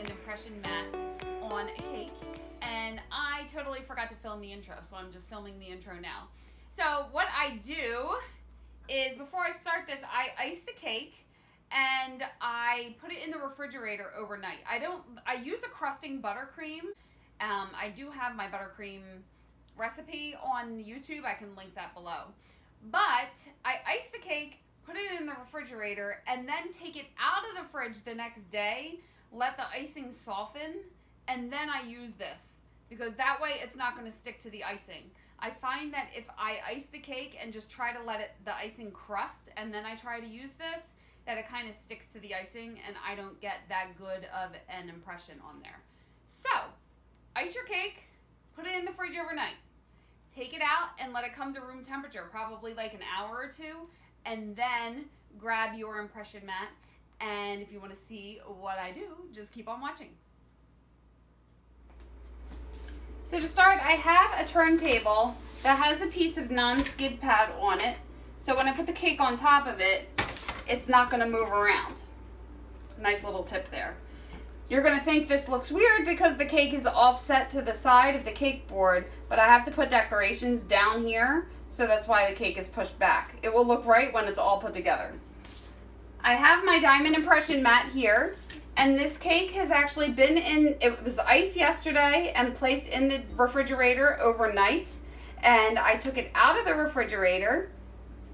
diamond impression mat on a cake, and I totally forgot to film the intro, so I'm just filming the intro now. So what I do is, before I start this, I ice the cake and I put it in the refrigerator overnight. I use a crusting buttercream. I do have my buttercream recipe on YouTube. I can link that below. But I ice the cake, put it in the refrigerator, and then take it out of the fridge the next day, let the icing soften, and then I use this, because that way it's not going to stick to the icing. I find that if I ice the cake and just try to let the icing crust, and then I try to use this, that it kind of sticks to the icing and I don't get that good of an impression on there. So, ice your cake, put it in the fridge overnight. Take it out and let it come to room temperature, probably like an hour or two, and then grab your impression mat. And if you want to see what I do, just keep on watching. So to start, I have a turntable that has a piece of non-skid pad on it. So when I put the cake on top of it, it's not going to move around. Nice little tip there. You're going to think this looks weird because the cake is offset to the side of the cake board, but I have to put decorations down here, so that's why the cake is pushed back. It will look right when it's all put together. I have my diamond impression mat here, and this cake has actually been it was iced yesterday and placed in the refrigerator overnight, and I took it out of the refrigerator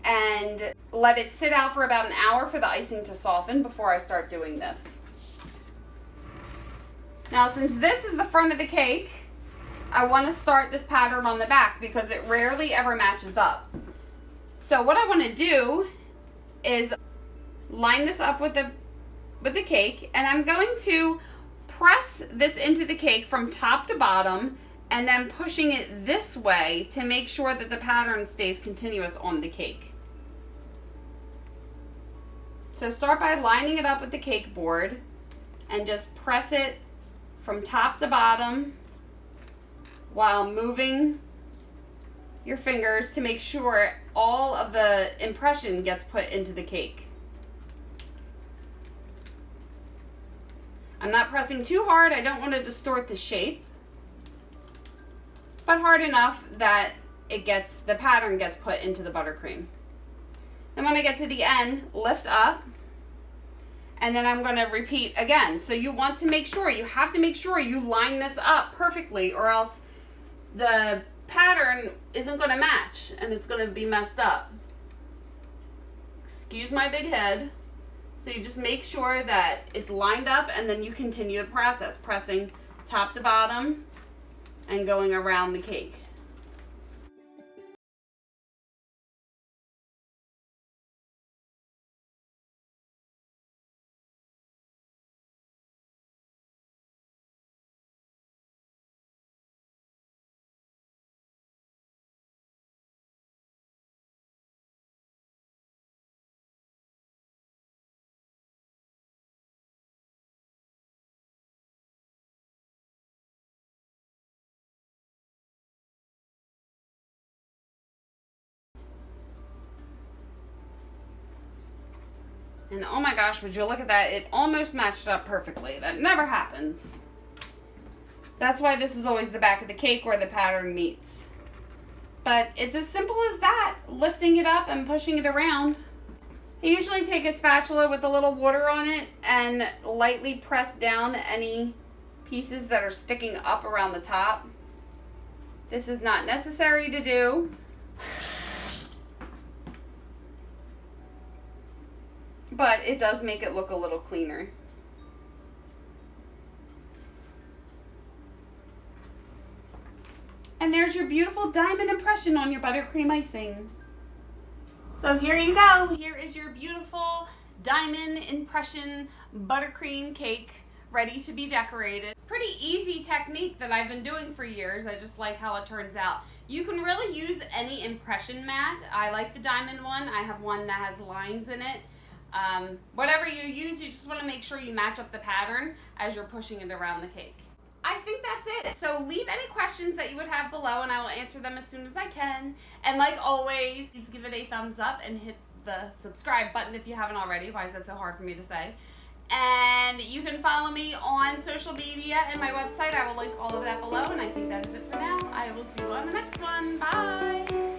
and let it sit out for about an hour for the icing to soften before I start doing this. Now, since this is the front of the cake, I want to start this pattern on the back because it rarely ever matches up. So what I want to do is line this up with the cake, and I'm going to press this into the cake from top to bottom and then pushing it this way to make sure that the pattern stays continuous on the cake. So start by lining it up with the cake board and just press it from top to bottom while moving your fingers to make sure all of the impression gets put into the cake. I'm not pressing too hard. I don't want to distort the shape, but hard enough that the pattern gets put into the buttercream. And when I get to the end, lift up, and then I'm going to repeat again. So you have to make sure you line this up perfectly, or else the pattern isn't going to match and it's going to be messed up. Excuse my big head. So you just make sure that it's lined up, and then you continue the process, pressing top to bottom and going around the cake. And oh my gosh, would you look at that? It almost matched up perfectly. That never happens. That's why this is always the back of the cake where the pattern meets. But it's as simple as that, lifting it up and pushing it around. I usually take a spatula with a little water on it and lightly press down any pieces that are sticking up around the top. This is not necessary to do. But it does make it look a little cleaner. And there's your beautiful diamond impression on your buttercream icing. So here you go. Here is your beautiful diamond impression buttercream cake ready to be decorated. Pretty easy technique that I've been doing for years. I just like how it turns out. You can really use any impression mat. I like the diamond one. I have one that has lines in it. Whatever you use, you just want to make sure you match up the pattern as you're pushing it around the cake. I think that's it. So leave any questions that you would have below and I will answer them as soon as I can. And like always, please give it a thumbs up and hit the subscribe button if you haven't already. Why is that so hard for me to say? And you can follow me on social media and my website. I will link all of that below. And I think that is it for now. I will see you on the next one. Bye.